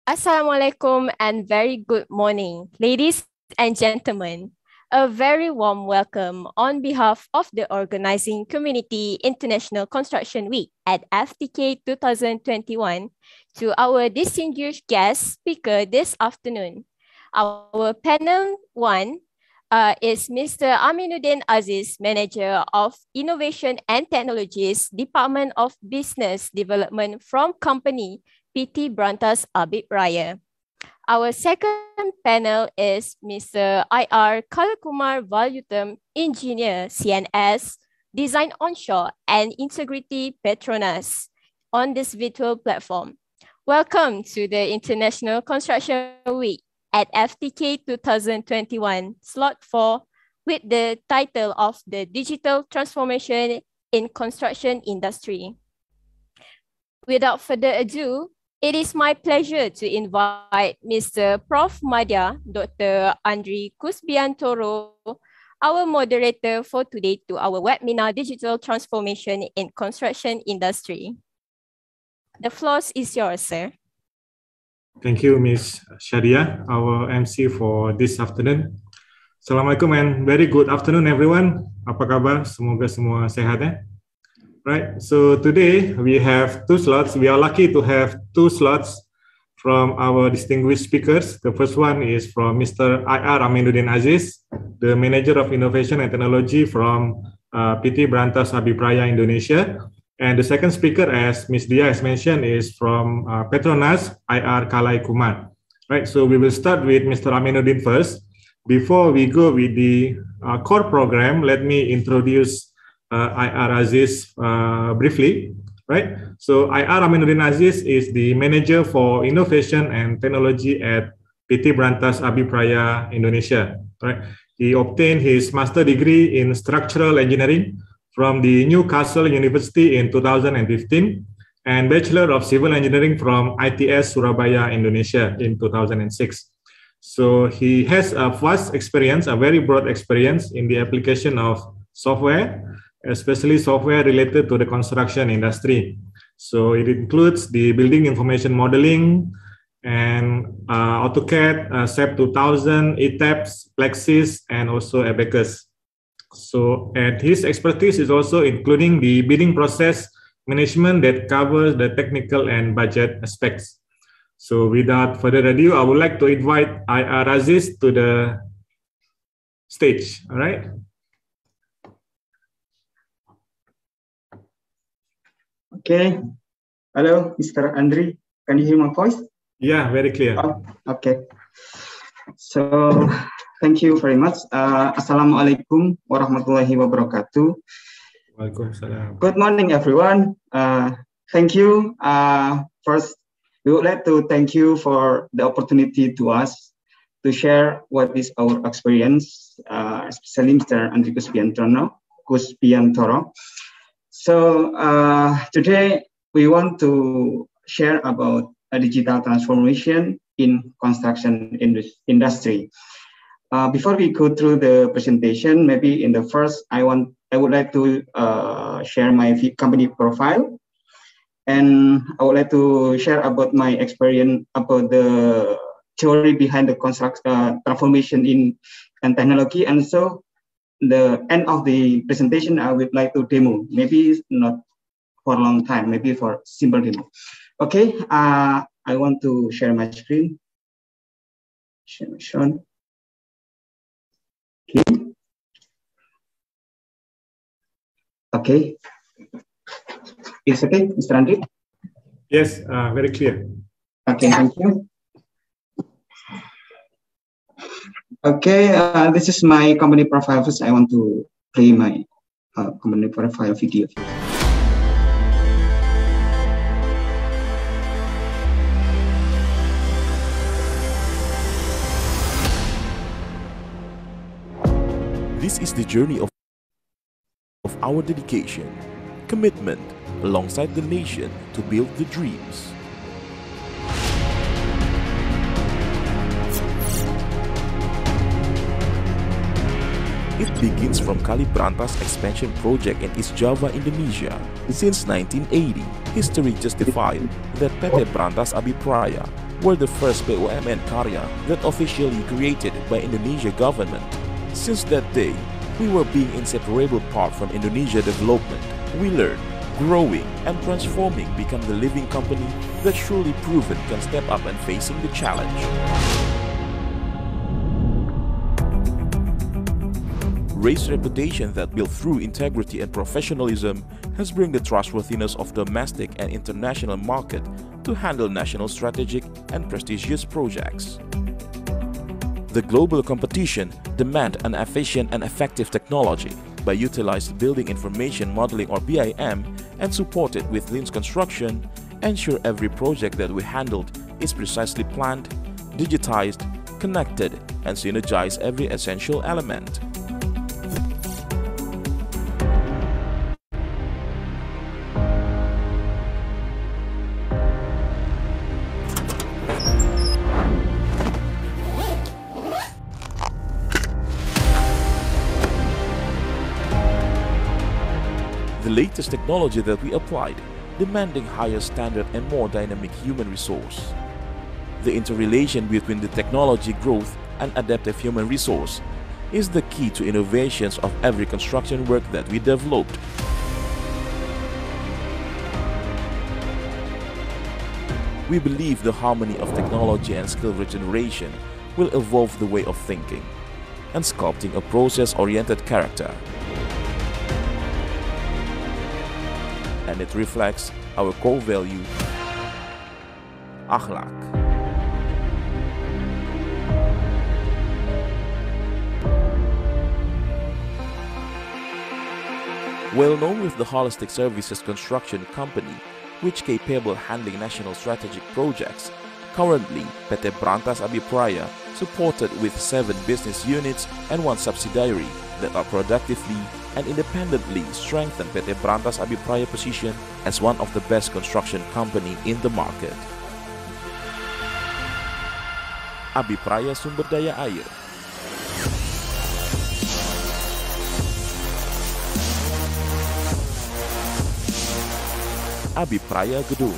Assalamualaikum and very good morning, ladies and gentlemen. A very warm welcome on behalf of the organizing community International Construction Week at FTK 2021 to our distinguished guest speaker this afternoon. Our panel one is Mr. Aminuddin Aziz, Manager of Innovation and Technologies, Department of Business Development from company PT Brantas Abib Raya. Our second panel is Mr. IR Kalakumar Valutam, Engineer CNS, Design Onshore and Integrity Petronas on this virtual platform. Welcome to the International Construction Week at FTK 2021, slot 4, with the title of the Digital Transformation in Construction Industry. Without further ado, it is my pleasure to invite Mr. Prof. Madya, Dr. Andri Kusbiantoro, our moderator for today, to our webinar, Digital Transformation in Construction Industry. The floor is yours, sir. Thank you, Ms. Shadia, our MC for this afternoon. Assalamualaikum and very good afternoon, everyone. Apa kabar? Semoga semua sehat ya. Right, so today we have two slots. We are lucky to have two slots from our distinguished speakers. The first one is from Mr. IR Aminuddin Aziz, the Manager of Innovation and Technology from PT Brantas Abib Raya Indonesia. And the second speaker, as Ms. Dia has mentioned, is from Petronas, IR Kalai Kumar. Right, so we will start with Mr. Aminuddin first. Before we go with the core program, let me introduce IR Aziz briefly, right? So IR Aminuddin Aziz is the Manager for Innovation and Technology at PT Brantas Abib Raya Indonesia, right? He obtained his master degree in structural engineering from the Newcastle University in 2015 and Bachelor of Civil Engineering from ITS Surabaya, Indonesia in 2006. So he has a vast experience, a very broad experience in the application of software, especially software related to the construction industry. So it includes the building information modeling and AutoCAD, SAP 2000, ETABS, Plexis, and also Abacus. So, and his expertise is also including the bidding process management that covers the technical and budget aspects. So without further ado, I would like to invite IR Aziz to the stage, all right? Okay. Hello, Mr. Andri. Can you hear my voice? Yeah, very clear. Oh, okay. So, thank you very much. Assalamualaikum warahmatullahi wabarakatuh. Waalaikumsalam. Good morning, everyone. Thank you. First, we would like to thank you for the opportunity to us to share what is our experience, especially Mr. Andri Kusbiantoro. So today we want to share about a digital transformation in construction industry. Before we go through the presentation, maybe in the first, I would like to share my company profile, and I would like to share about my experience about the theory behind the transformation in technology, and so the end of the presentation, I would like to demo. Maybe not for a long time, maybe for simple demo. Okay, I want to share my screen. Share my screen. Okay. It's okay, Mr. Andri? Yes, very clear. Okay, thank you. Okay, this is my company profile. First, I want to play my company profile video. This is the journey of our dedication, commitment, alongside the nation to build the dreams. It begins from Kali Brantas expansion project in East Java, Indonesia. Since 1980, history justified that PT Brantas Abib Raya were the first BUMN Karya that officially created by Indonesia government. Since that day, we were being inseparable part from Indonesia development. We learned, growing and transforming become the living company that surely proven can step up and facing the challenge. Raised reputation that built through integrity and professionalism has bring the trustworthiness of domestic and international market to handle national strategic and prestigious projects. The global competition demand an efficient and effective technology by utilizing building information modeling or BIM and supported with lean construction, ensure every project that we handled is precisely planned, digitized, connected, and synergize every essential element. The latest technology that we applied, demanding higher standard and more dynamic human resource. The interrelation between the technology growth and adaptive human resource is the key to innovations of every construction work that we developed. We believe the harmony of technology and skill regeneration will evolve the way of thinking and sculpting a process-oriented character. And it reflects our core value, akhlak. Well known with the Holistic Services Construction Company, which capable handling national strategic projects, currently PT Brantas Abipraya supported with 7 business units and 1 subsidiary that are productively and independently strengthen PT Brantas Abipraya position as one of the best construction company in the market. Abipraya Sumber Daya Air. Abipraya Gedung.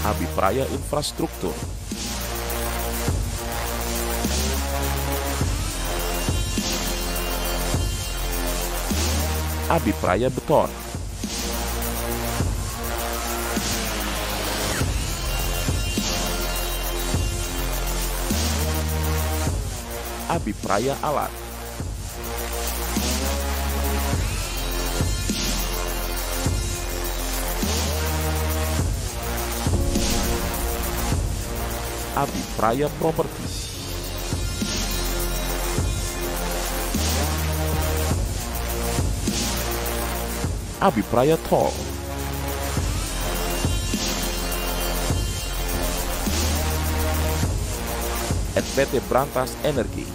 Abipraya Infrastruktur. Abipraya Beton. Abipraya Alat. Abipraya Property. Abipraya Tol. And PT Brantas Energi.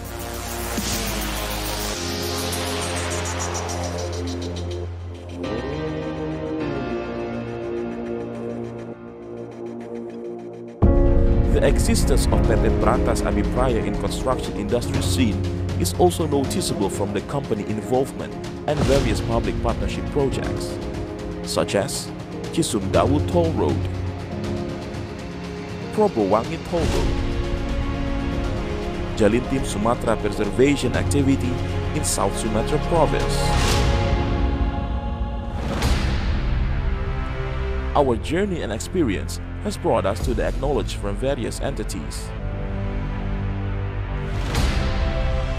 The existence of PT Brantas Abipraya in construction industry scene is also noticeable from the company involvement and various public partnership projects, such as Cisumdawu Toll Road, Probowangi Toll Road, Jalintim Sumatra Preservation Activity in South Sumatra Province. Our journey and experience has brought us to the acknowledged from various entities.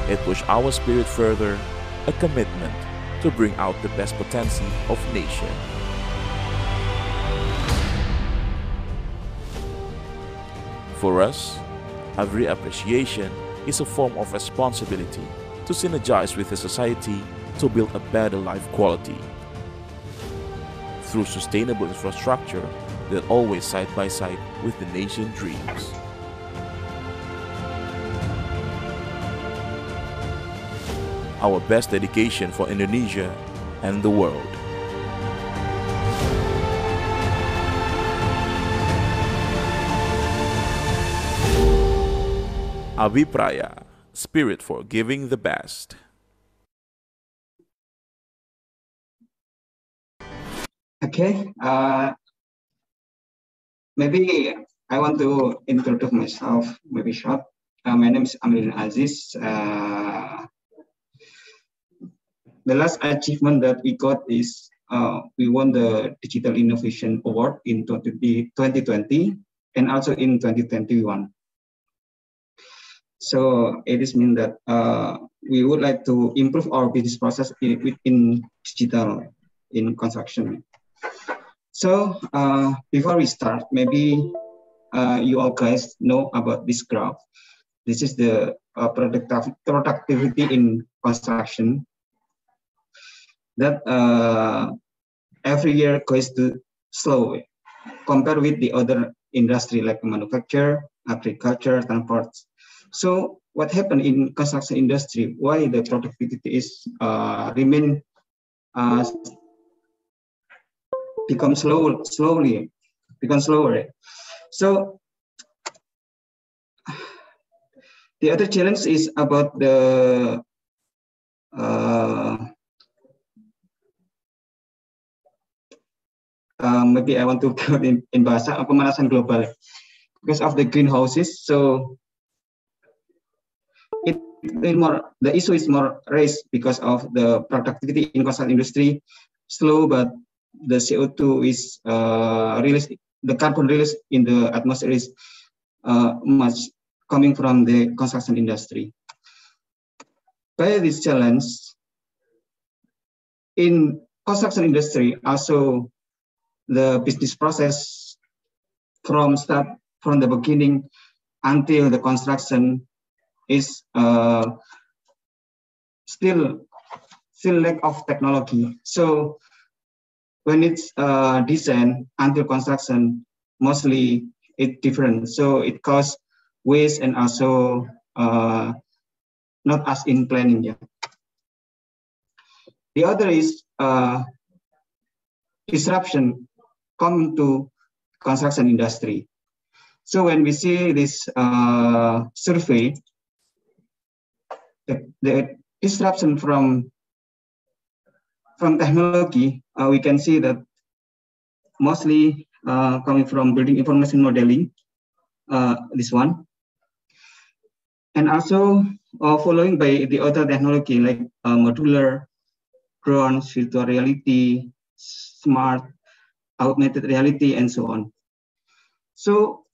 It pushed our spirit further, a commitment to bring out the best potential of nation. For us, every appreciation is a form of responsibility to synergize with the society to build a better life quality through sustainable infrastructure that always side by side with the nation's dreams. Our best dedication for Indonesia and the world. Abhipraya, spirit for giving the best. Okay, maybe I want to introduce myself, maybe short. My name is Amiruddin Aziz. The last achievement that we got is we won the Digital Innovation Award in 2020 and also in 2021. So it is mean that we would like to improve our business process in digital in construction. So before we start, maybe you all guys know about this graph. This is the productivity in construction that every year goes to slow compared with the other industry like manufacture, agriculture, transport. So what happened in construction industry? Why the productivity is remain become slower. So the other challenge is about the maybe I want to put in bahasa pemanasan global because of the greenhouses. So the issue is more raised because of the productivity in construction industry slow, but the CO2 is released, the carbon release in the atmosphere is much coming from the construction industry. By this challenge, in construction industry, also the business process from the beginning until the construction is still lack of technology. So when it's design until construction, mostly it's different. So it causes waste and also not as in planning yet. The other is disruption coming to construction industry. So when we see this survey, the disruption from technology, we can see that mostly coming from building information modeling, this one, and also following by the other technology like modular, drones, virtual reality, smart, augmented reality, and so on. So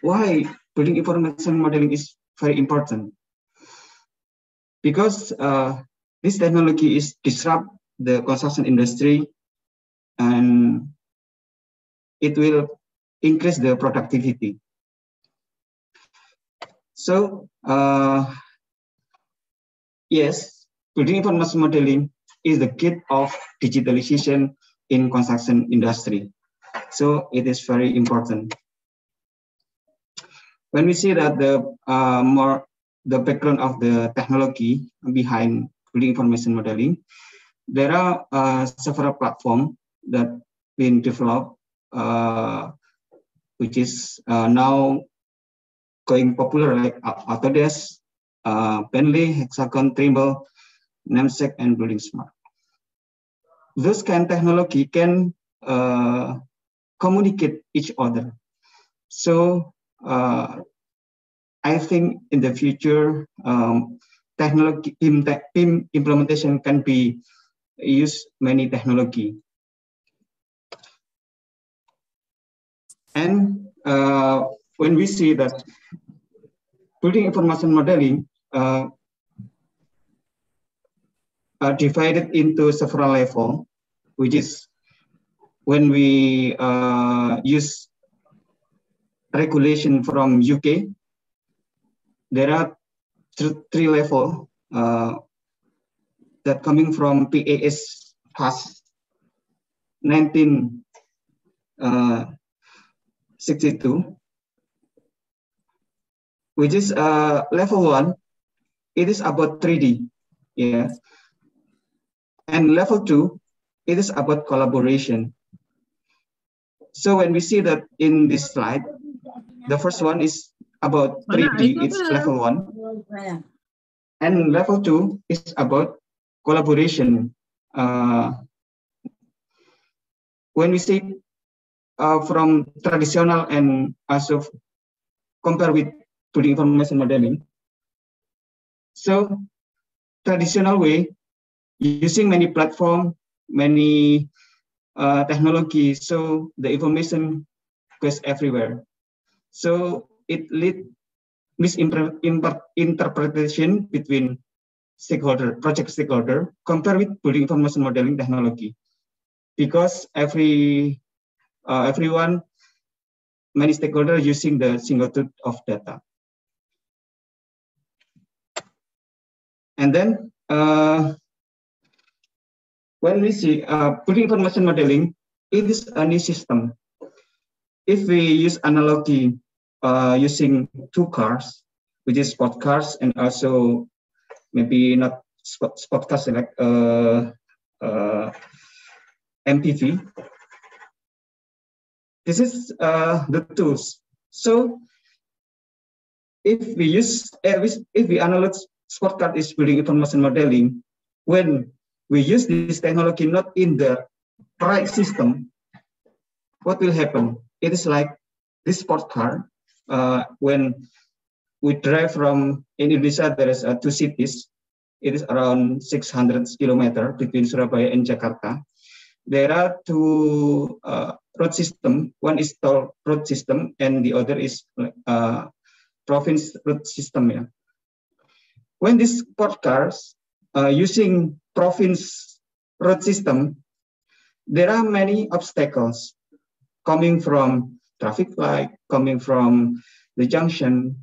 why building information modeling is very important? Because this technology is disrupt the construction industry and it will increase the productivity. So yes, building information modeling is the key of digitalization in construction industry. So it is very important. When we see that the background of the technology behind building information modeling, there are several platforms that been developed, which is now going popular like Autodesk, Bentley, Hexagon, Trimble, Namesake, and Building Smart. This kind of technology can communicate each other. So I think in the future, technology BIM implementation can be use many technology. And when we see that building information modeling are divided into several levels, which is when we use regulation from UK, there are three levels that coming from PAS past 1962, which is level 1. It is about 3D, yeah, and level 2, it is about collaboration. So when we see that in this slide, the first one is about 3D, it's level 1. And level 2 is about collaboration. When we see from traditional and also compare with building information modeling. So traditional way, using many platform, many technology, so the information goes everywhere. So it lead misinterpretation between project stakeholder, compared with building information modeling technology, because everyone, many stakeholders using the single truth of data. And then when we see building information modeling, it is a new system. If we use analogy using 2 cars, which is sport cars and also maybe not sport cars like MPV. This is the tools. So if we analyze sport car is building information modeling, when we use this technology not in the right system, what will happen? It is like this sport car. When we drive from Indonesia, there is 2 cities. It is around 600 kilometers between Surabaya and Jakarta. There are 2 road system. One is toll road system, and the other is province road system. Yeah. When these sport cars using province road system, there are many obstacles coming from traffic light, coming from the junction,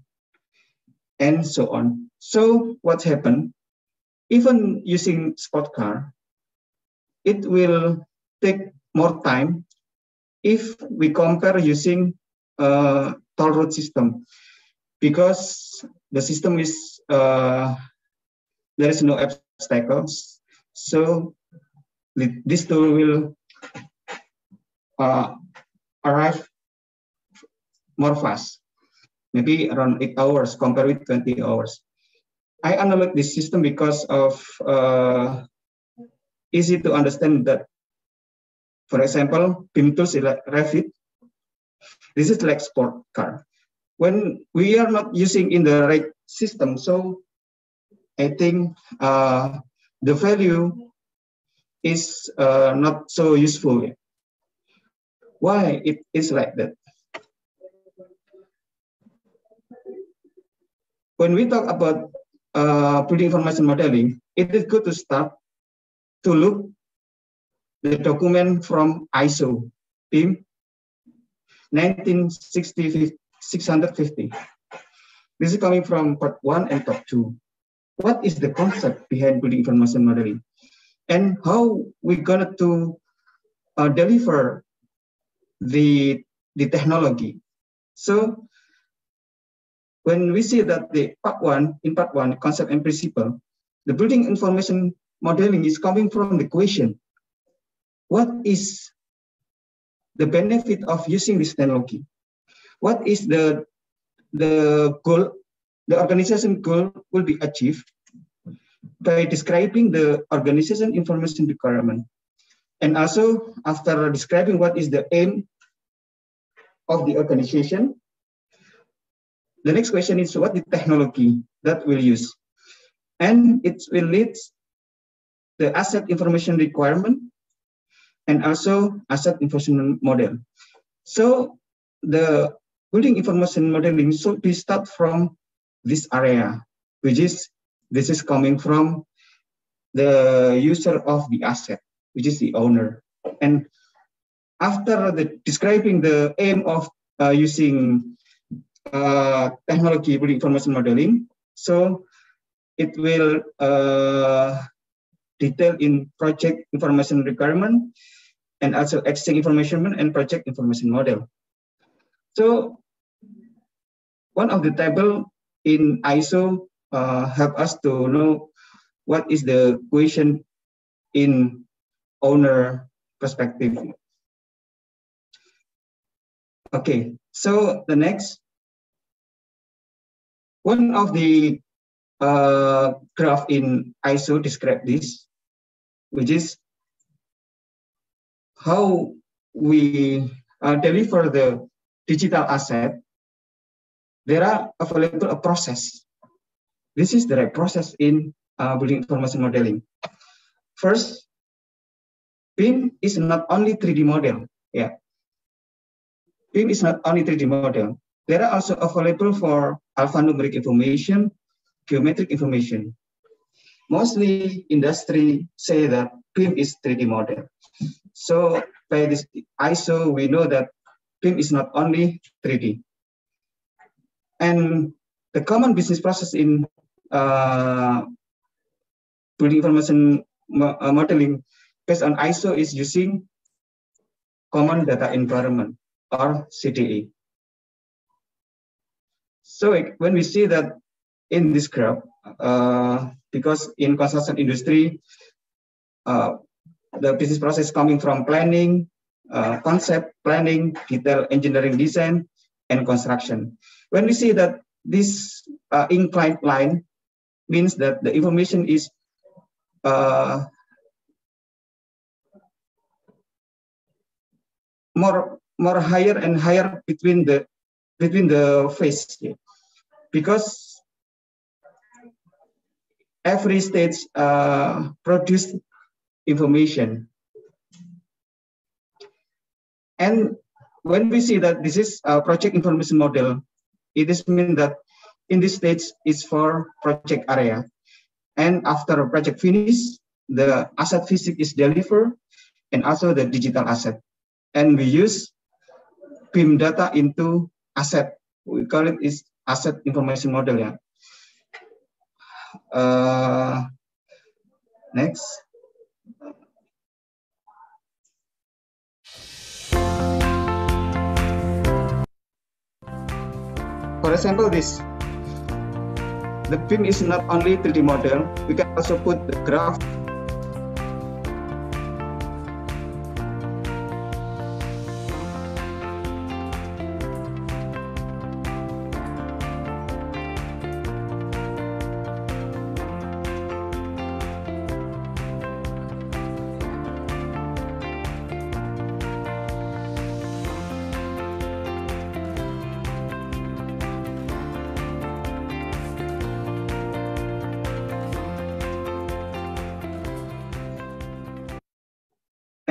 and so on. So what happened? Even using sport car, it will take more time if we compare using toll road system, because the system is there is no obstacles. So this tool will arrive more fast, maybe around 8 hours compared with 20 hours. I analyze this system because of easy to understand that, for example, BIM tools like Revit, this is like sport car. When we are not using in the right system, so I think the value is not so useful. Why it is like that? When we talk about building information modeling, it is good to start to look the document from ISO BIM 650. This is coming from part 1 and part 2. What is the concept behind building information modeling, and how we gonna to deliver the technology? So when we see that in part 1, concept and principle, the building information modeling is coming from the question: what is the benefit of using this technology? What is the goal? The organization goal will be achieved by describing the organization information requirement. And also, after describing what is the aim of the organization, the next question is what the technology that we'll use. And it will lead the asset information requirement and also asset information model. So the building information modeling should be start from this area, which is this is coming from the user of the asset, which is the owner. And after describing the aim of using technology building information modeling, so it will detail in project information requirement and also exchange information and project information model. So one of the table in ISO help us to know what is the question in owner perspective. Okay, so the next, One of the graph in ISO describe this, which is how we deliver the digital asset. There are available a process. This is the right process in building information modeling. First, BIM is not only 3D model. Yeah, BIM is not only 3D model. There are also available for alphanumeric information, geometric information. Mostly industry say that BIM is 3D model. So by this ISO, we know that BIM is not only 3D. And the common business process in building information modeling based on ISO is using Common Data Environment, or CDE. So when we see that in this graph, because in construction industry, the business process coming from planning, concept, planning, detail engineering design, and construction. When we see that this inclined line means that the information is more higher and higher between the phase, because every stage produce information. And when we see that this is a project information model, it is mean that in this stage is for project area. And after a project finish, the asset physics is delivered and also the digital asset. And we use BIM data into asset. We call it is asset information model. Yeah. Next. For example, this. The BIM is not only 3D model. We can also put the graph.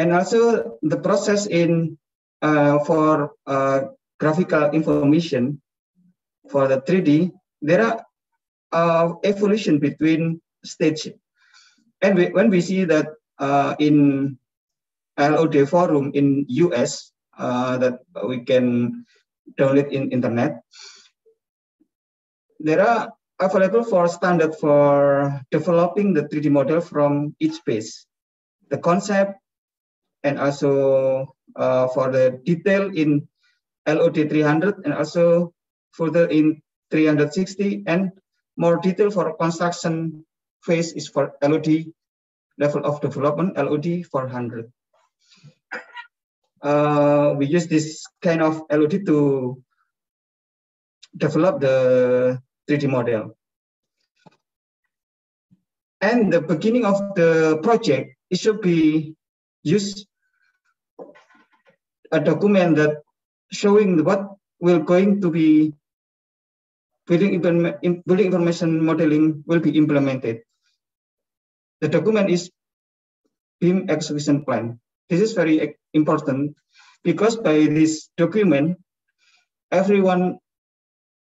And also the process in for graphical information for the 3D, there are evolution between stage. And when we see that in LOD forum in US that we can download in internet, there are available for standard for developing the 3D model from each phase. The concept, and also for the detail in LOD 300 and also further in 360, and more detail for construction phase is for LOD level of development, LOD 400. We use this kind of LOD to develop the 3D model. And the beginning of the project, it should be use a document that showing what will going to be building information modeling will be implemented. The document is BIM execution plan. This is very important because by this document, everyone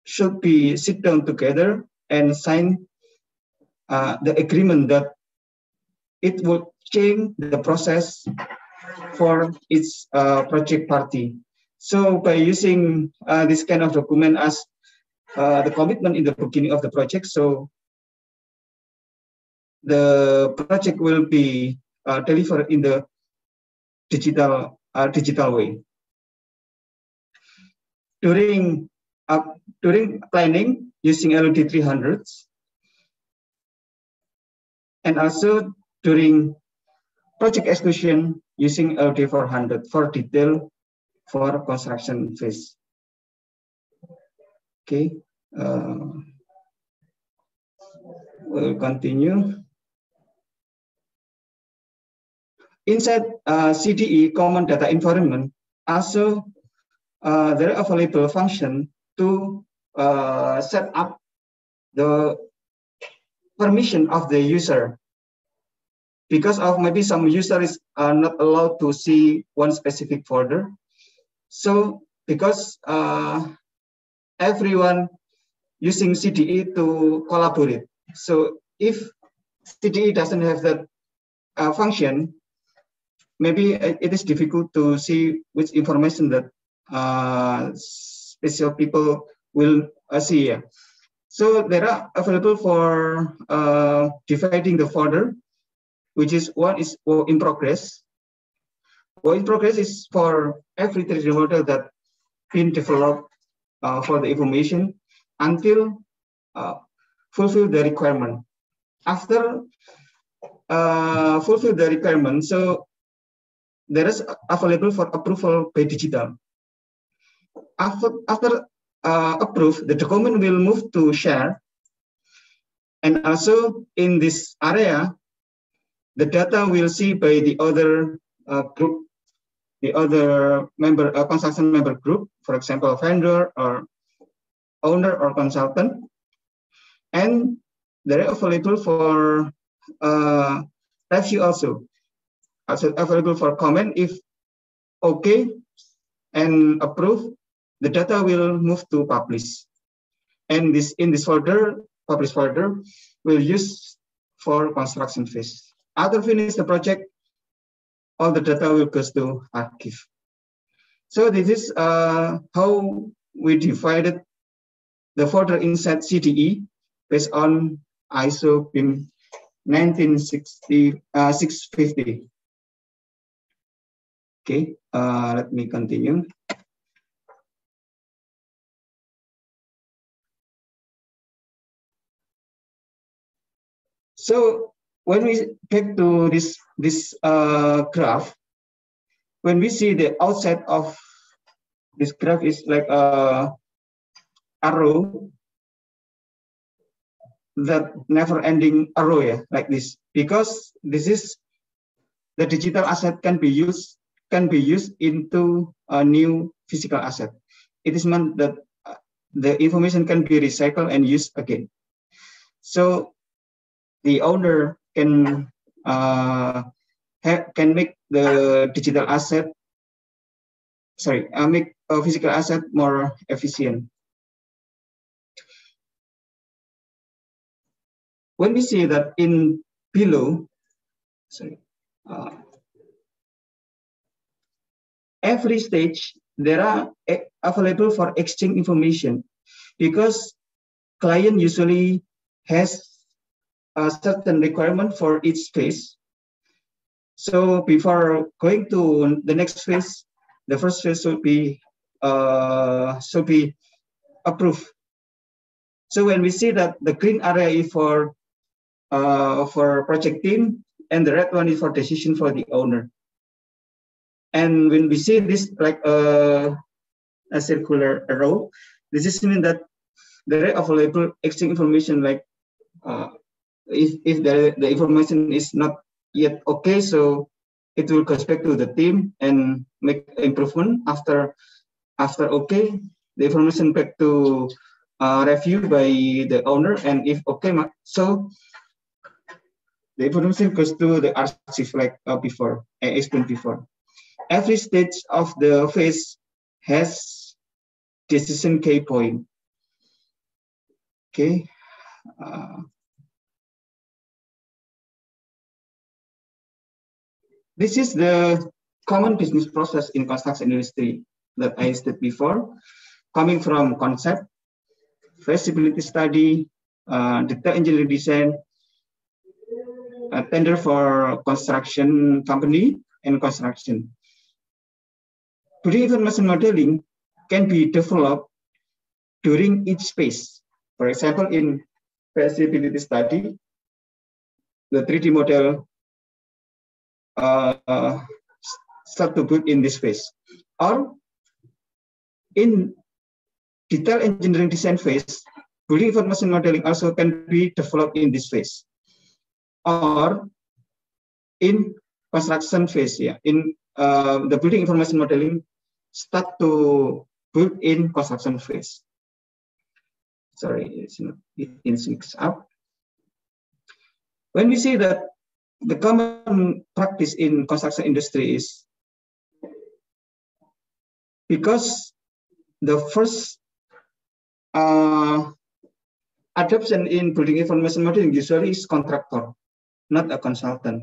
should be sit down together and sign the agreement that it will change the process for its project party. So by using this kind of document as the commitment in the beginning of the project, so the project will be delivered in the digital way. During planning using LOD 300s, and also during project execution using LOD 400 for detail for construction phase. Okay. We'll continue. Inside CDE, Common Data Environment, also there are available function to set up the permission of the user. Because of maybe some users are not allowed to see one specific folder. So because everyone using CDE to collaborate. So if CDE doesn't have that function, maybe it is difficult to see which information that special people will see. So there are available for dividing the folder, which is one is work in progress. Work in progress is for every 3D model that been developed for the information until fulfill the requirement. After fulfill the requirement, so there is available for approval by digital. After approved, the document will move to share. And also in this area, the data will see by the other group, the other member, construction member group, for example, vendor or owner or consultant. And they're available for review also available for comment. If okay and approve, the data will move to publish. And this in this folder, publish folder, will use for construction phase. After finish the project, all the data will go to archive. So this is how we divided the folder inside CDE based on ISO BIM 650. Okay, let me continue. So when we back to this graph, when we see the outside of this graph is like a arrow, that never-ending arrow, like this, because this is the digital asset can be used into a new physical asset. It is meant that the information can be recycled and used again. So the owner can make the digital asset, make a physical asset more efficient. When we see that in below, every stage there are available for exchange information, because client usually has a certain requirement for each phase. So before going to the next phase, the first phase should be approved. So when we see that the green area is for project team and the red one is for decision for the owner. And when we see this like a circular arrow, this is mean that there are available exchange information, like if the information is not yet okay, so it will go back to the team and make improvement. After okay, the information back to review by the owner, and if okay, so the information goes to the archive like before, I explained before. Every stage of the phase has decision key point. Okay. This is the common business process in construction industry that I stated before, coming from concept, feasibility study, detail engineering design, tender for construction company, and construction. Pre-information modeling can be developed during each phase. For example, in feasibility study, the 3D model start to build in this phase, or in detail engineering design phase, building information modeling also can be developed in this phase, or in construction phase. Yeah, in the building information modeling start to build in construction phase. Sorry, it's mixed up. When we see that the common practice in construction industry is because the first adoption in building information modeling usually is contractor, not a consultant.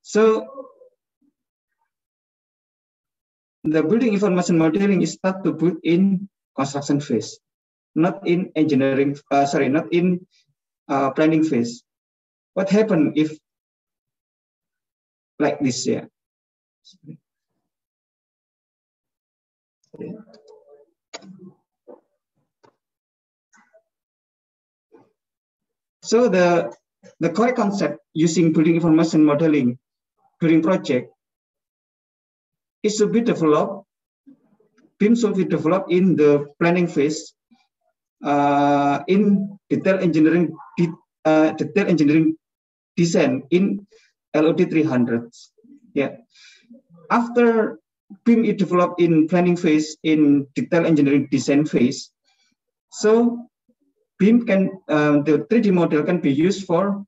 So the building information modeling is start to build in construction phase, not in engineering. Not in planning phase. What happened if like this? Yeah. So the correct concept using building information modeling during project is to be developed. BIM should be developed in the planning phase, in detail engineering design in LOD 300. Yeah. After BIM is developed in planning phase, in detail engineering design phase, so BIM can, the 3D model can be used for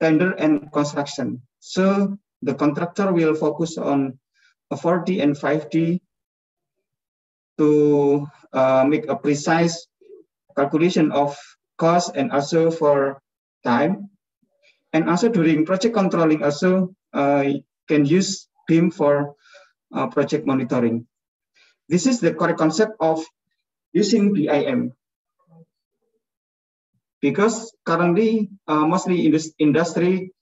tender and construction. So the contractor will focus on a 4D and 5D to make a precise calculation of cost and also for time. And also during project controlling also can use BIM for project monitoring. This is the correct concept of using BIM. Because currently, mostly in this industry,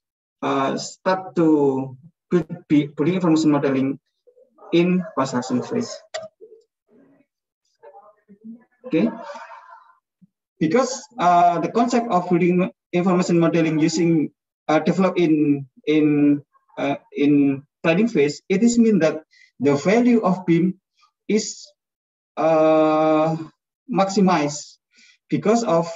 start to put building information modeling in construction phase. Okay, because the concept of building information modeling using developed in planning phase, it is mean that the value of BIM is maximized because of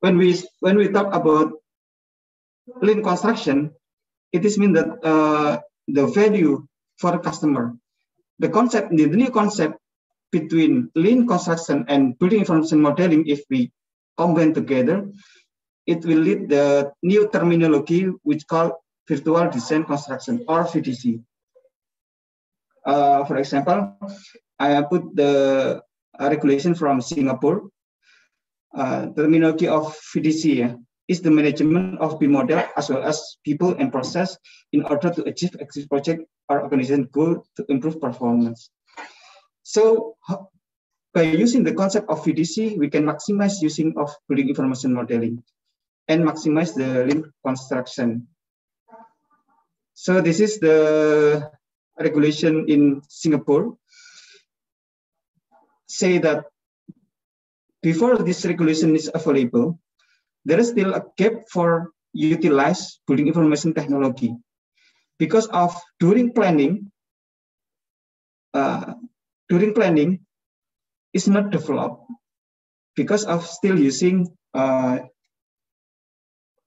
when we talk about lean construction, it is mean that the value for the customer, the new concept between lean construction and building information modeling, if we combine together, it will lead the new terminology which called virtual design construction or VDC. For example, I put the regulation from Singapore. Terminology of VDC is the management of BIM model as well as people and process in order to achieve project or organization goal to improve performance. So by using the concept of VDC, we can maximize using of building information modeling and maximize the lean construction. So this is the regulation in Singapore. Say that before this regulation is available, there is still a gap for utilize building information technology because of during planning is not developed because of still using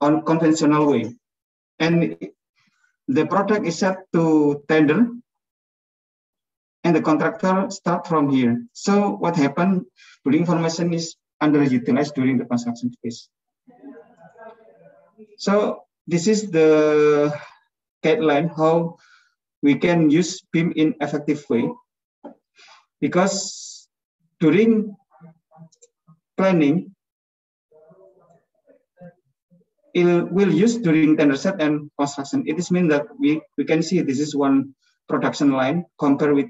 on conventional way, and the product is set to tender and the contractor start from here. So what happened? Building information is underutilized during the construction phase. So this is the guideline how we can use BIM in effective way, because during planning it will use during tender set and construction. It is mean that we can see this is one production line compared with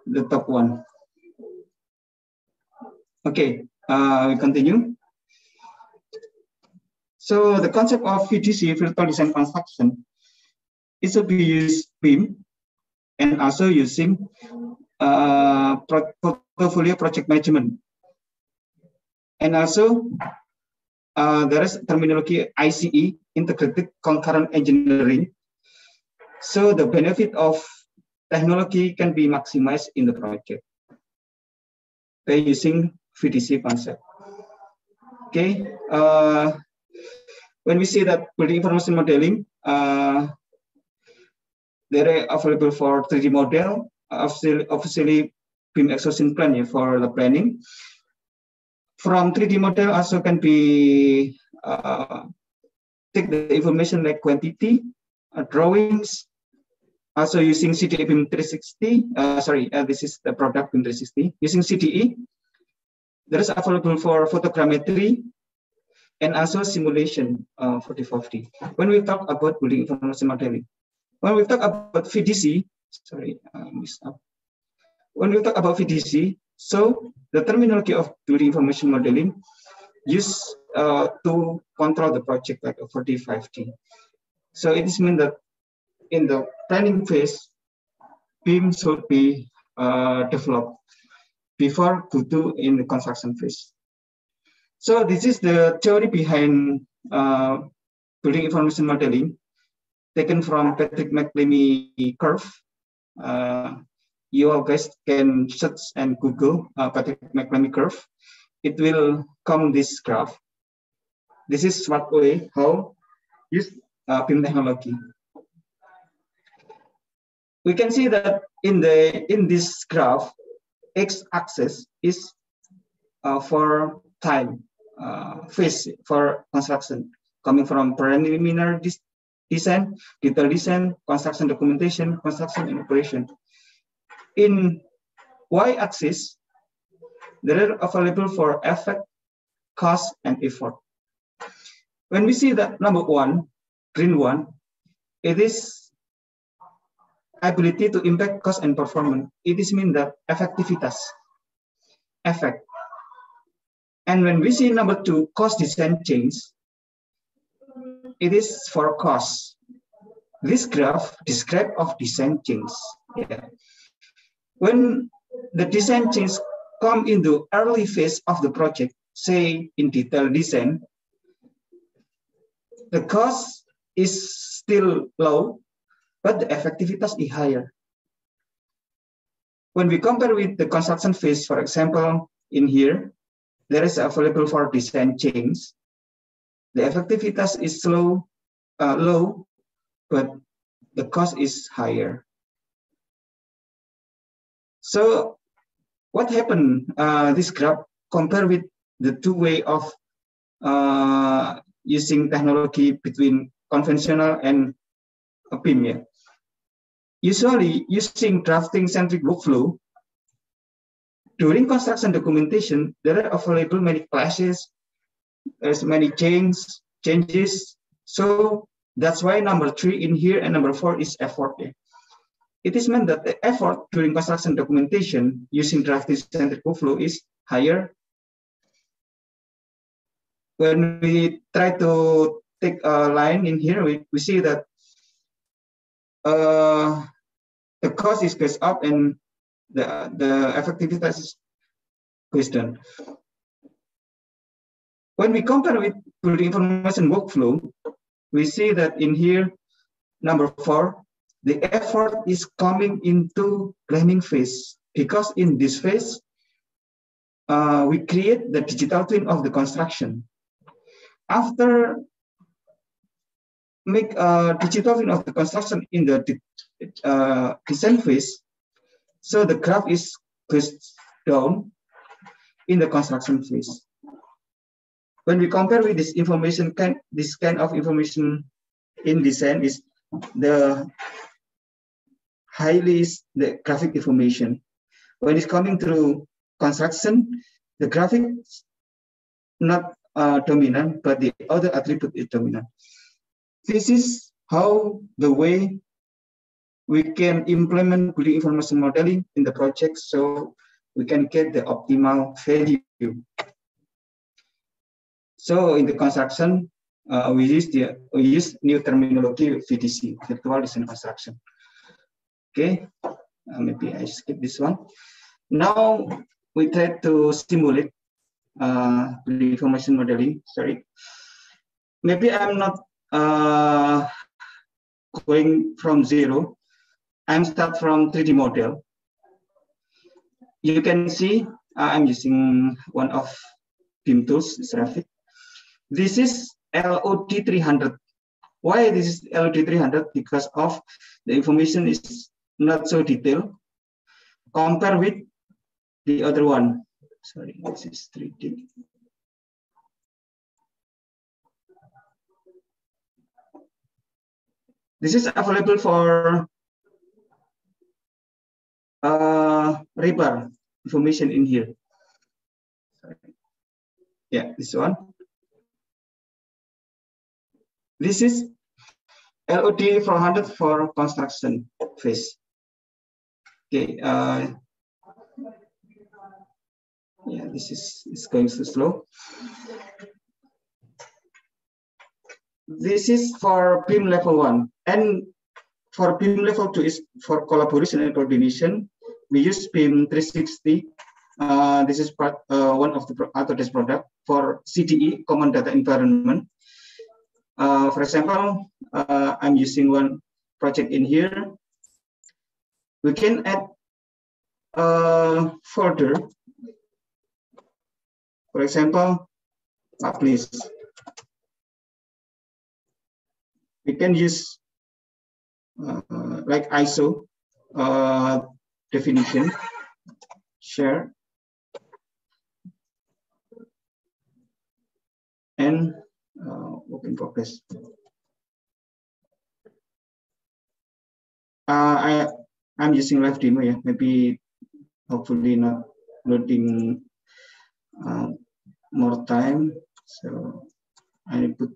the top one. Okay, we continue. So the concept of VDC, virtual design construction, is to be used BIM and also using portfolio project management. And also there is terminology ICE, integrated concurrent engineering. So the benefit of technology can be maximized in the project. by using VDC concept. Okay, when we see that building information modeling, they're available for 3D model, obviously BIM exhaustion plan for the planning. From 3D model also can be take the information like quantity, drawings, also using CDE BIM 360. This is the product BIM 360 using CDE. There is available for photogrammetry and also simulation for the 4D. When we talk about building information modeling, when we talk about VDC, when we talk about VDC, so the terminology of building information modeling use to control the project like a 4D, 5D. So it is mean that in the planning phase, BIM should be developed before go to in the construction phase. So this is the theory behind building information modeling, taken from Patrick McLeamy curve. You all guys can search and Google Patrick McLeamy curve. It will come this graph. This is smart way how use BIM technology. We can see that in this graph, x-axis is for time phase for construction, coming from preliminary design, detailed design, construction documentation, construction and operation. In y-axis, they are available for effect, cost, and effort. When we see that number one, green one, it is ability to impact cost and performance. It is mean that effectivitas, effect. And when we see number two, cost design change, it is for cost. This graph describe of design change. Yeah. When the design change come into early phase of the project, say in detailed design, the cost is still low, but the effectiveness is higher. When we compare with the construction phase, for example, in here, there is available for design change. The effectiveness is low, but the cost is higher. So what happened, this graph compare with the two way of using technology between conventional and BIM. Usually using drafting-centric workflow, during construction documentation, there are available many clashes, there's many changes. So that's why number 3 in here and number 4 is effort. It is meant that the effort during construction documentation using drafting-centric workflow is higher. When we try to take a line in here, we see that the cost is goes up and the effectiveness goes down. When we compare with building information workflow, we see that in here, number 4, the effort is coming into planning phase, because in this phase, we create the digital twin of the construction. After make a digital twin of the construction in the design phase, so the graph is goes down in the construction phase. When we compare with this information, this kind of information in design is the the graphic information. When it's coming through construction, the graphic not dominant, but the other attribute is dominant. This is how the way we can implement building information modeling in the project, so we can get the optimal value. So in the construction, we use new terminology VDC, virtual design construction. Okay, maybe I skip this one. Now we try to simulate building information modeling. Sorry, maybe I'm not going from zero. I'm start from 3D model. You can see I'm using one of BIM tools, Revit. This is LOD 300. Why this is LOD 300? Because of the information is not so detailed compared with the other one. Sorry, this is 3D. This is available for rebar information in here. Sorry. Yeah, this one. This is LOD 400 for construction phase. Okay. Yeah, this is going so slow. This is for BIM level 1, and for BIM level 2 is for collaboration and coordination. We use BIM 360. This is part one of the Autodesk product for CDE, Common Data Environment. For example, I'm using one project in here. We can add a folder. For example, please. We can use like ISO definition, share, and work in progress. I'm using live demo, yeah. Maybe hopefully not loading more time. So I put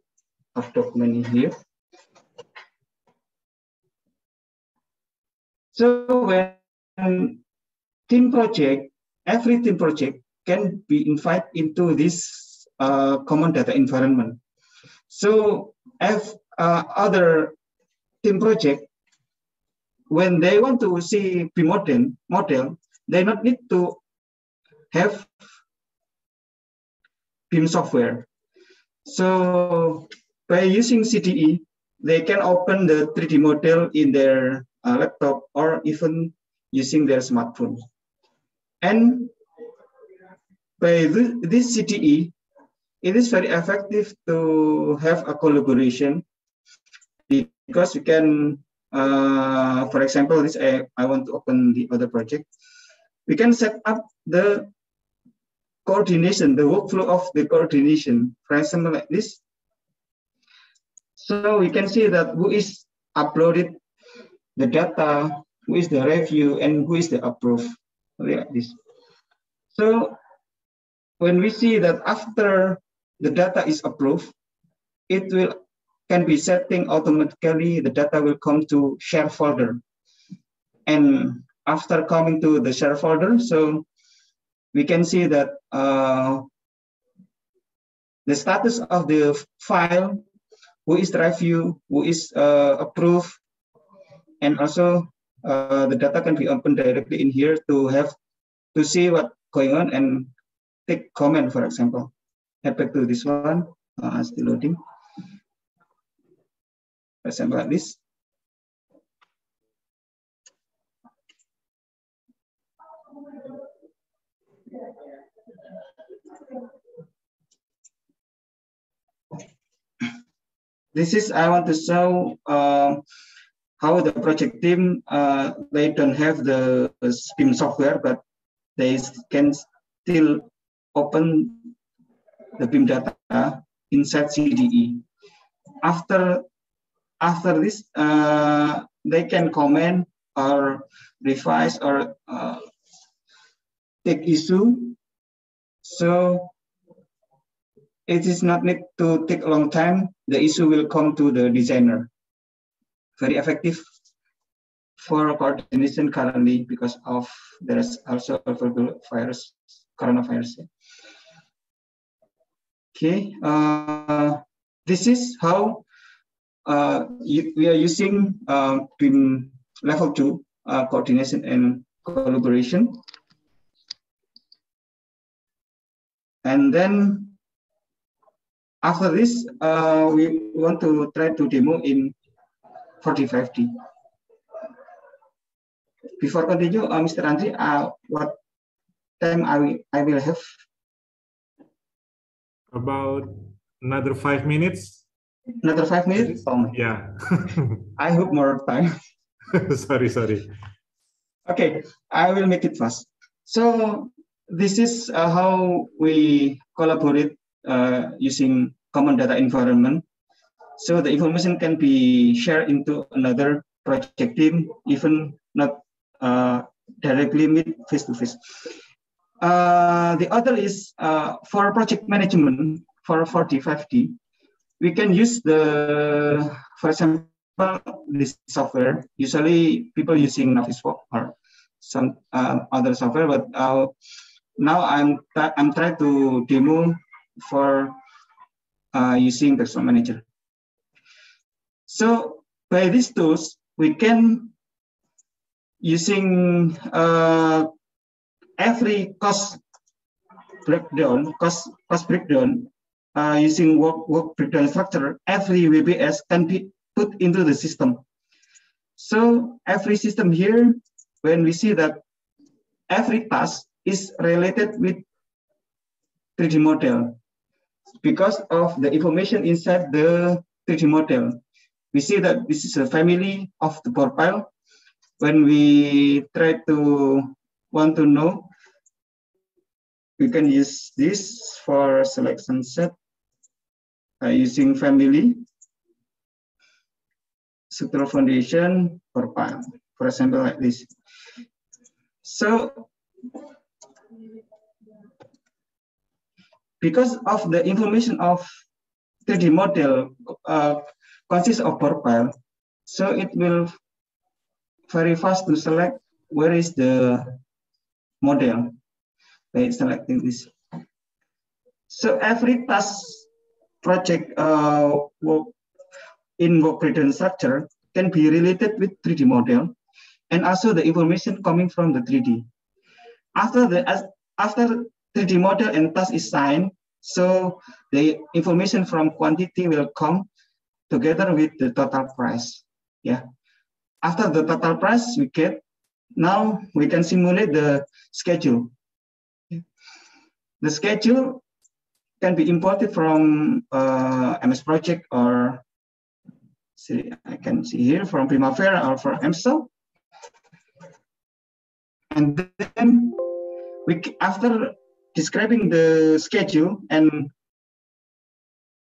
a document in here. So when team project, every team project can be invited into this common data environment. So if other team project, when they want to see BIM model, they not need to have BIM software. So by using CDE, they can open the 3D model in their laptop or even using their smartphone. And by this CDE, it is very effective to have a collaboration because you can, for example, this I want to open the other project. We can set up the coordination, the workflow of the coordination, for example, like this. So we can see that who is uploaded the data, who is the review, and who is the approve, like this. So when we see that after the data is approved, it can be setting automatically, the data will come to share folder. And after coming to the share folder, so we can see that the status of the file, who is the review, who is approved, and also the data can be opened directly in here to see what's going on and take comment, for example. Head back to this one, still loading. For example, like this. This is, I want to show how the project team, they don't have the BIM software, but they can still open the BIM data inside CDE. After this, they can comment or revise or take issue. So it is not need to take a long time. The issue will come to the designer. Very effective for coordination currently because of there's also available virus, coronavirus. Okay, this is how we are using BIM level 2 coordination and collaboration. And then after this, we want to try to demo in 45D. Before continue, Mr. Andri, time I will have? About another 5 minutes. Another 5 minutes? Oh, yeah. I hope more time. sorry. Okay, I will make it fast. So this is how we collaborate using common data environment. So the information can be shared into another project team, even not directly meet face to face. The other is for project management for 4050, we can use for example, this software. Usually people using Navisworks or some other software, but now I'm trying to demo for using Persona Manager. So by these tools, we can using every cost breakdown using work breakdown structure. Every WBS can be put into the system. So every system here, when we see that every task is related with 3D model because of the information inside the 3D model. We see that this is a family of the profile. When we try to want to know, we can use this for selection set using family, structural foundation, profile, for example, like this. So because of the information of 3D model consists of profile, so it will very fast to select where is the model by selecting this. So every task project in work breakdown structure can be related with 3D model and also the information coming from the 3D. After 3D model and task is signed, so the information from quantity will come together with the total price. Yeah. After the total price we get, now we can simulate the schedule. The schedule can be imported from MS Project or I can see here from Primavera or from MSO. And then after describing the schedule, and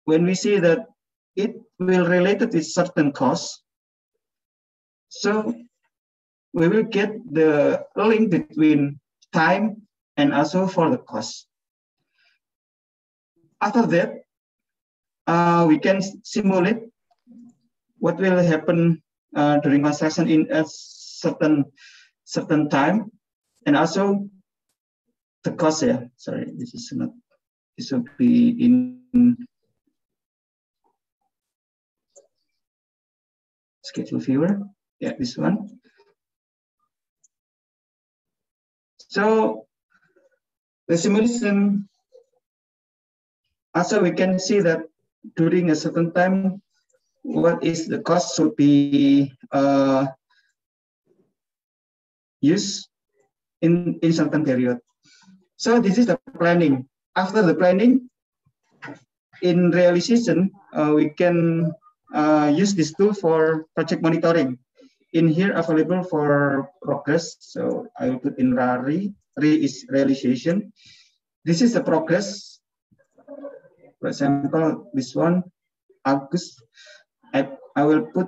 when we see that it will relate with certain costs, so we will get the link between time and also for the cost. After that, we can simulate what will happen during construction in a certain time, and also the cost. Yeah, sorry, this is not. This will be in schedule viewer. Yeah, this one. So the simulation. Also, we can see that during a certain time, what is the cost should be used in certain period. So this is the planning. After the planning, in realization, we can use this tool for project monitoring. In here, available for progress. So I will put in RARI. RE is realization. This is the progress. For example, this one, August. I will put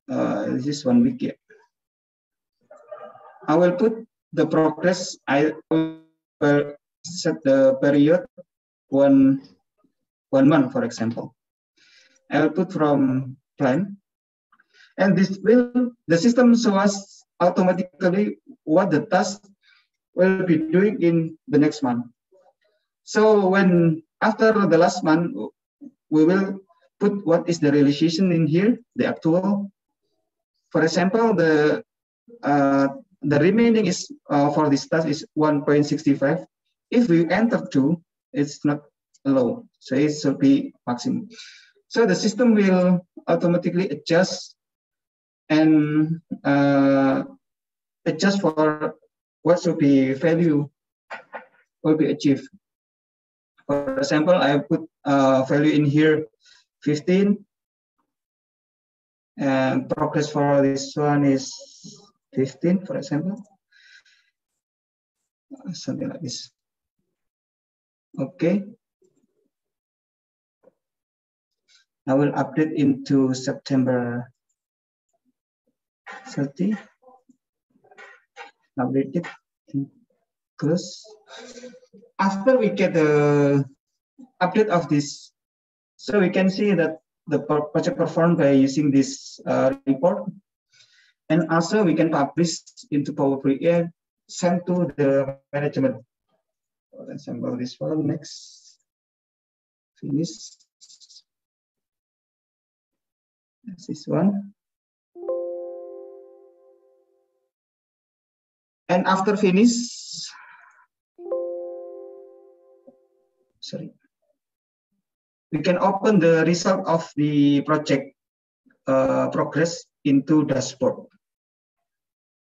this is 1 week. Yeah. I will put the progress. I will set the period one month, for example. I will put from plan, and this will the system show us automatically what the task will be doing in the next month. So when after the last month, we will put what is the realization in here, the actual. For example, the remaining is for this task is 1.65. If we enter 2, it's not low, so it should be maximum. So the system will automatically adjust and adjust for what should be value will be achieved. For example, I put value in here 15, and progress for this one is 15, for example, something like this. Okay. I will update into September 30. Update it. Close. After we get the update of this, so we can see that the project performed by using this report, and also we can publish into Power BI, send to the management. For example, this one next. Finish. This one. And after finish, we can open the result of the project progress into dashboard.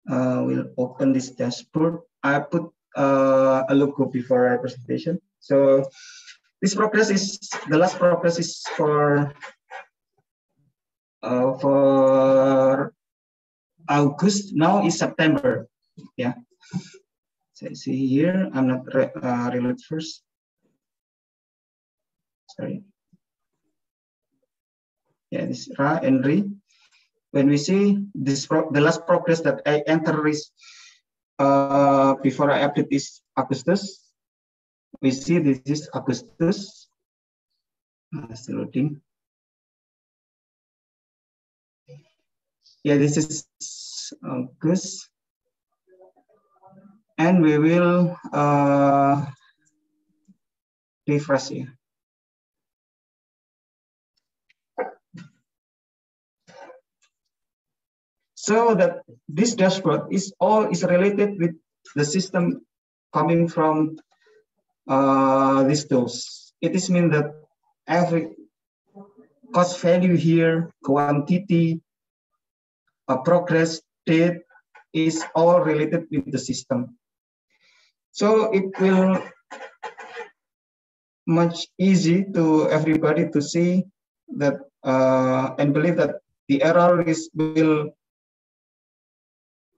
We'll open this dashboard. I put a logo before our presentation. So this progress is, the last progress is for August. Now is September. Yeah. So see here, I'm not reload first. Sorry. Yeah, this Ra and Ri. When we see this, the last progress that I enter is before I update is Augustus. We see this is Augustus. Still loading. Yeah, this is August. And we will refresh here. So that this dashboard is related with the system coming from these tools. It is mean that every cost value here, quantity, progress, date is all related with the system. So it will much easy to everybody to see that and believe that the error will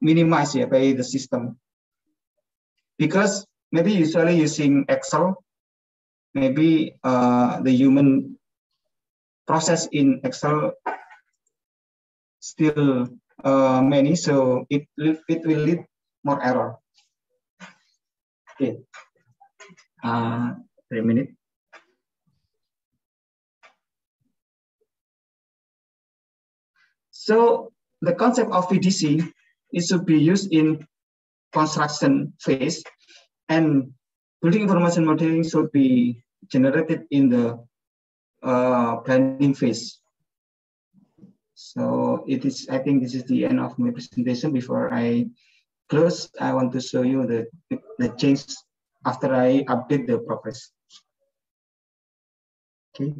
minimize by the system. Because maybe usually using Excel, maybe the human process in Excel still many, so it will lead more error. Okay, 3 minutes. So the concept of VDC is to be used in construction phase, and building information modeling should be generated in the planning phase. So it is, I think this is the end of my presentation. Before I close, I want to show you the change after I update the progress. Okay.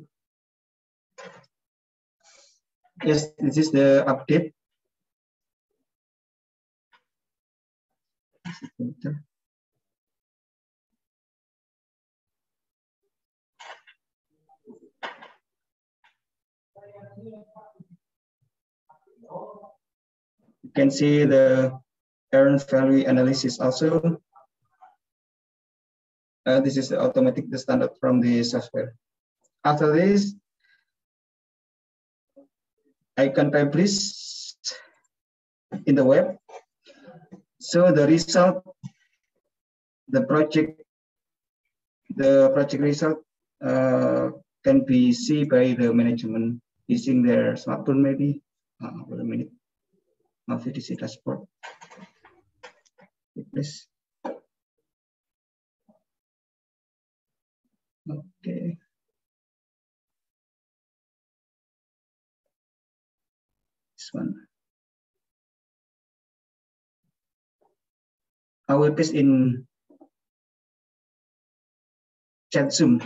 Yes, this is the update. You can see the earned value analysis also. This is the automatic, the standard from the software. After this, I can publish in the web. So the result, the project result can be seen by the management using their smartphone maybe. Wait a minute. Now VDC dashboard. Please. Okay. This one. I will paste in chat Zoom,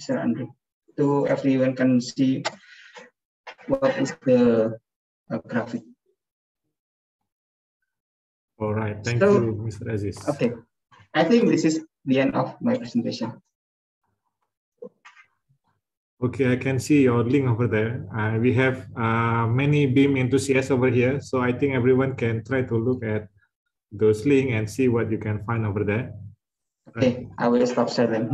Mr. Andrew, so everyone can see what is the graphic. All right, thank you, Mr. Aziz. Okay, I think this is the end of my presentation. Okay, I can see your link over there. We have many BIM enthusiasts over here, so I think everyone can try to look at those links and see what you can find over there. Okay, I will stop sharing.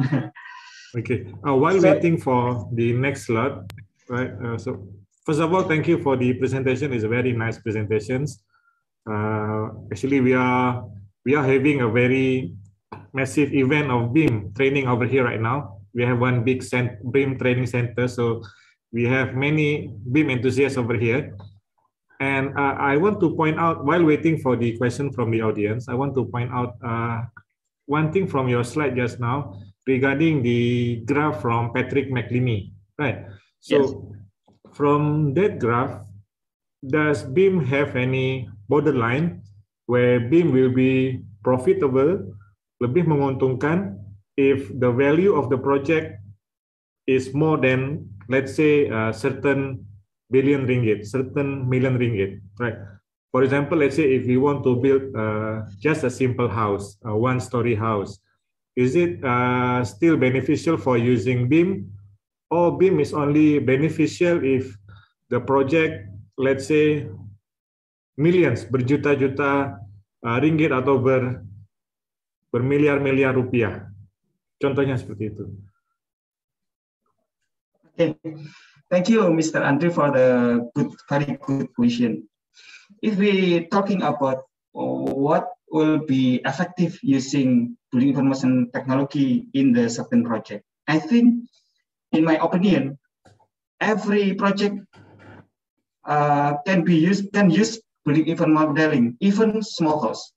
Okay, while waiting for the next slide, right? So first of all, thank you for the presentation. It's a very nice presentations. Actually, we are having a very massive event of BIM training over here right now. We have one big BIM training center, so we have many BIM enthusiasts over here. And I want to point out, while waiting for the question from the audience, I want to point out one thing from your slide just now regarding the graph from Patrick McLeamy, right? So yes. From that graph, does BIM have any borderline where BIM will be profitable, lebih menguntungkan, if the value of the project is more than, let's say, a certain billion ringgit, certain million ringgit, right? For example, let's say if we want to build just a simple house, a one-story house, is it still beneficial for using BIM? Or BIM is only beneficial if the project, let's say, millions, berjuta-juta ringgit atau bermiliar-miliar rupiah. Contohnya seperti itu. Okay, thank you, Mr. Andrew, for the very good question. If we talking about what will be effective using building information technology in the certain project, I think, in my opinion, every project can use building information modeling, even small house,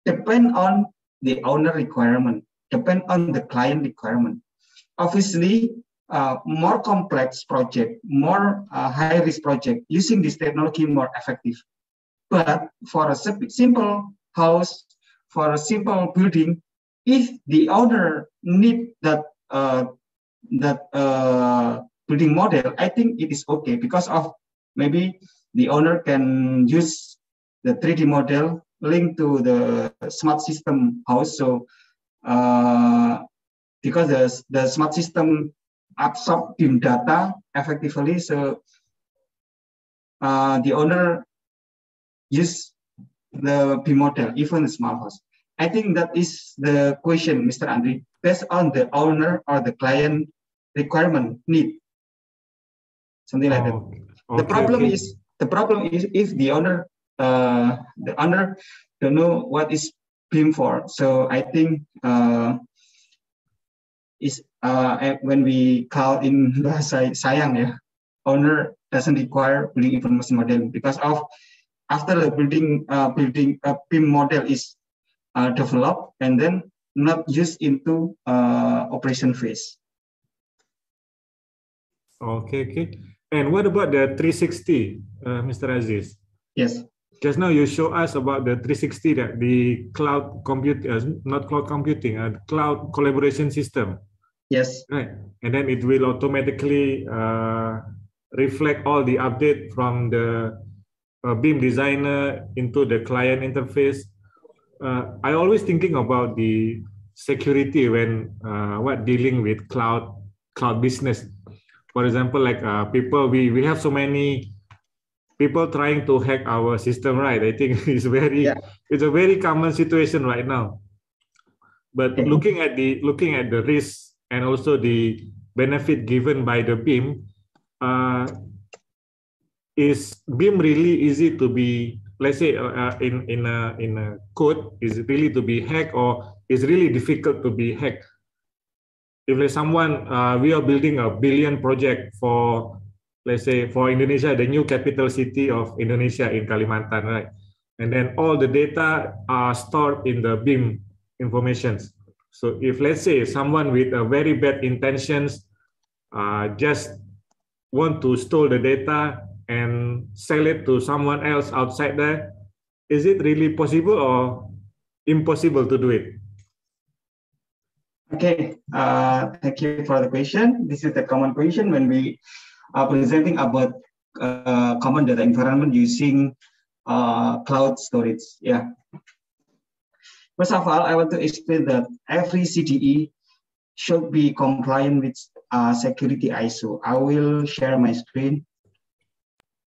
depend on the owner requirement. Depend on the client requirement. Obviously, more complex project, more high-risk project, using this technology more effective. But for a simple house, for a simple building, if the owner need that building model, I think it is okay because of maybe the owner can use the 3D model linked to the smart system house. So because the smart system absorb BIM data effectively, so the owner use the BIM model, even the small house. I think that is the question, Mr. Andrew, based on the owner or the client requirement need, something like that. Okay, the problem is if the owner don't know what is BIM for. So I think when we call in bahasa sayang ya, owner doesn't require building information modeling because of after the building BIM model is developed and then not used into operation phase. Okay. And what about the 360, Mr. Aziz? Yes. Just now you show us about the 360, that the cloud computing, not cloud computing, cloud collaboration system. Yes. Right. And then it will automatically reflect all the update from the BIM designer into the client interface. I always thinking about the security when dealing with cloud business. For example, like people, we have so many people trying to hack our system, right? I think it's a very common situation right now. But looking at the risk and also the benefit given by the BIM, is BIM really easy to be, let's say, in a code, is it really to be hacked, or is really difficult to be hacked? If there's someone, we are building a billion project for, let's say, for Indonesia, the new capital city of Indonesia in Kalimantan, right? And then all the data are stored in the BIM informations. So if, let's say, someone with a very bad intentions just want to store the data and sell it to someone else outside there, is it really possible or impossible to do it? Okay, thank you for the question. This is the common question when we are presenting about common data environment using cloud storage. Yeah. First of all, I want to explain that every CDE should be compliant with security ISO. I will share my screen.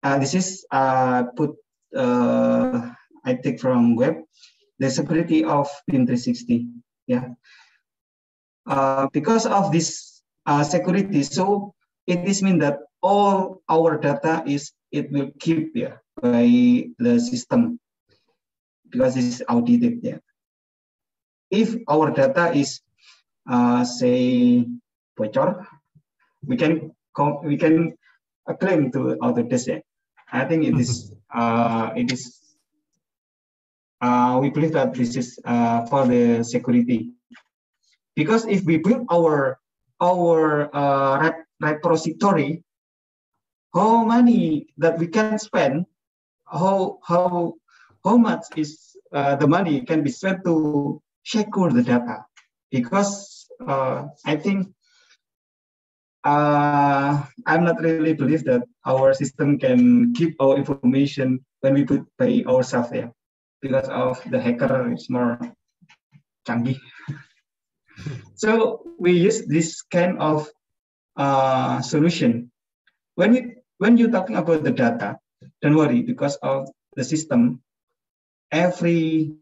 This is I take from web, the security of BIM 360. Yeah. Because of this security, so it is mean that all our data it will keep by the system because it's audited. Yeah. If our data is say bocor, we can claim to Autodesk. I think it is we believe that this is for the security, because if we build our repository, how money that we can spend, how much is the money can be spent to secure the data, because I think I'm not really believe that our system can keep our information when we put by ourselves there, because of the hacker is more canggih. So we use this kind of solution. When you're talking about the data, don't worry, because of the system, every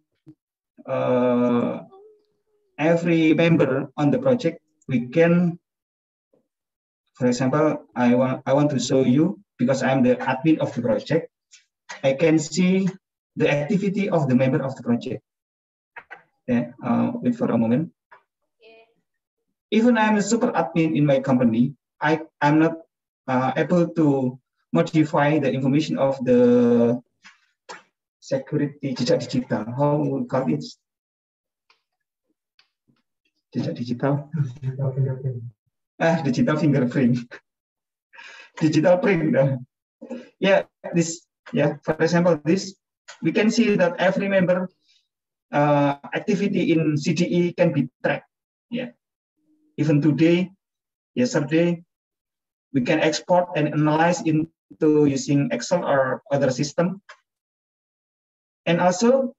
member on the project, we can, for example, I want to show you, because I'm the admin of the project, I can see the activity of the member of the project. Yeah, wait for a moment. Even I'm a super admin in my company, I'm not able to modify the information of the security jejak digital. How we call it? Jejak digital. Digital fingerprint. Digital print. Yeah, this. Yeah, for example, this we can see that every member activity in CDE can be tracked. Yeah. Even today, yesterday, we can export and analyze into using Excel or other system. And also,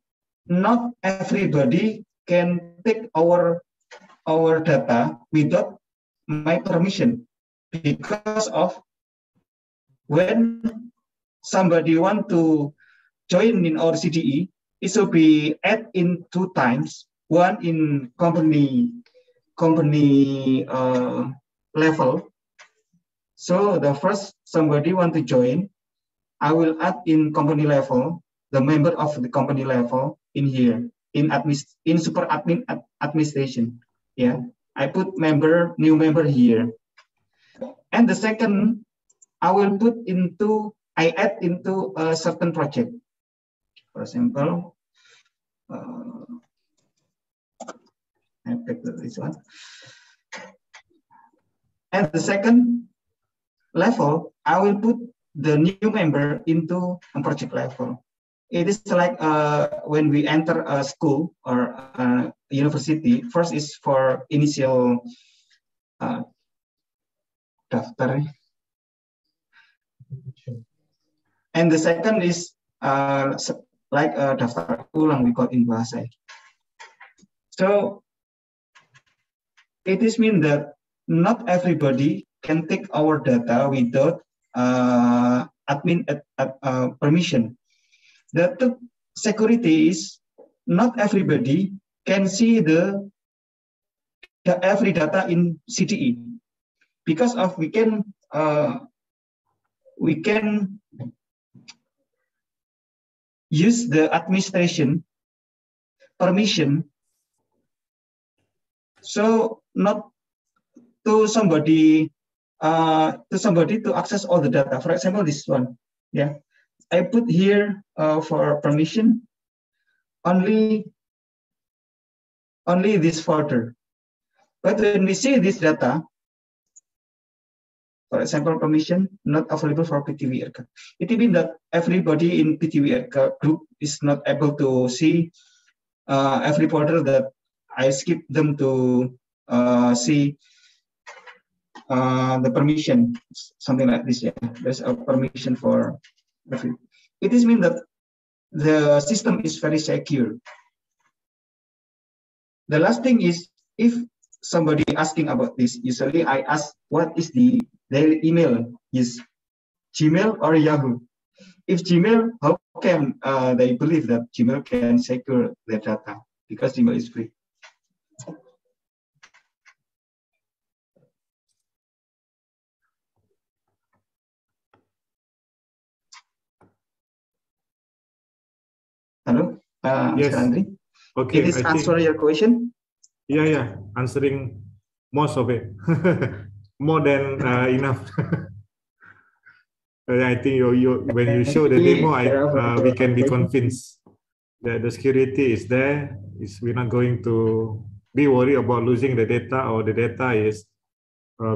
not everybody can take our data without my permission, because of when somebody want to join in our CDE, it should be add in 2 times, one in company level. So the first somebody want to join, I will add in company level the member of the company level in here in super admin administration. Yeah, I put new member here, and the second I will add into a certain project. For example, I pick this one. And the second level, I will put the new member into a project level. It is like when we enter a school or a university, first is for initial daftar. And the second is like a daftar ulang, we call in bahasa. So it is mean that not everybody can take our data without admin permission. The security is not everybody can see the every data in CDE, because of we can use the administration permission, so not to somebody to access all the data. For example, this one, yeah, I put here for permission only this folder. But when we see this data, for example, permission not available for PTW RK, it means that everybody in PTW RK group is not able to see every folder that I skip them to see the permission, something like this. Yeah, there's a permission for every. It is mean that the system is very secure. the last thing is, if somebody asking about this, usually I ask what is their email, is Gmail or Yahoo? If Gmail, how can they believe that Gmail can secure their data? Because Gmail is free. Hello, Yes. Mr. Andri. Okay. Did this answer your question? Yeah, answering most of it, more than enough. I think when you show the demo, we can be convinced that the security is there. We're not going to be worried about losing the data, or the data is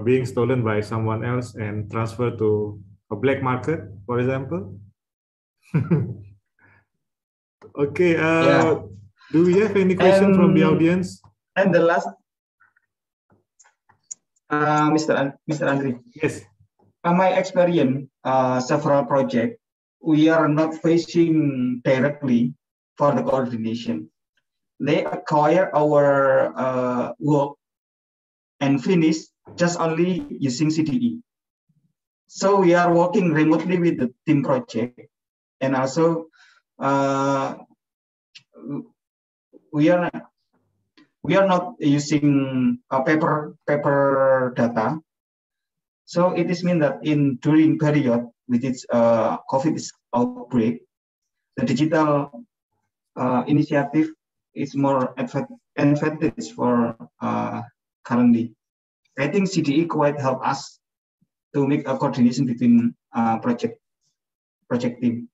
being stolen by someone else and transferred to a black market, for example. Okay. Do we have any question from the audience? And the last, Mr. Andri. Yes. My experience, several projects, we are not facing directly for the coordination. They acquire our work and finish just only using CDE. So we are working remotely with the team project, and also we are not using paper data. So it is mean that during period with its COVID outbreak, the digital initiative is more advantage for currently. I think CDE quite help us to make a coordination between project team.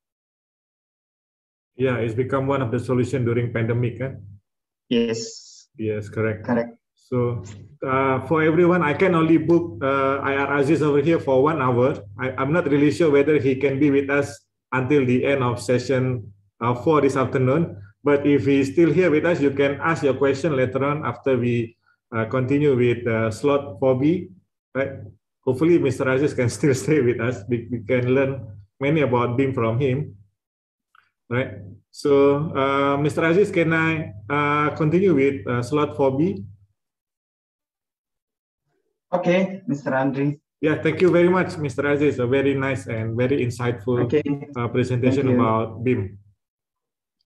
Yeah, it's become one of the solution during pandemic, huh? Yes. Yes, correct. Correct. So for everyone, I can only book IR Aziz over here for 1 hour. I'm not really sure whether he can be with us until the end of session 4 this afternoon. But if he's still here with us, you can ask your question later on after we continue with slot 4B. Right? Hopefully, Mr. Aziz can still stay with us. We can learn many about BIM from him. Right? So, Mr. Aziz, can I continue with slot 4B? Okay, Mr. Andri. Yeah, thank you very much, Mr. Aziz. A very nice and very insightful presentation about BIM.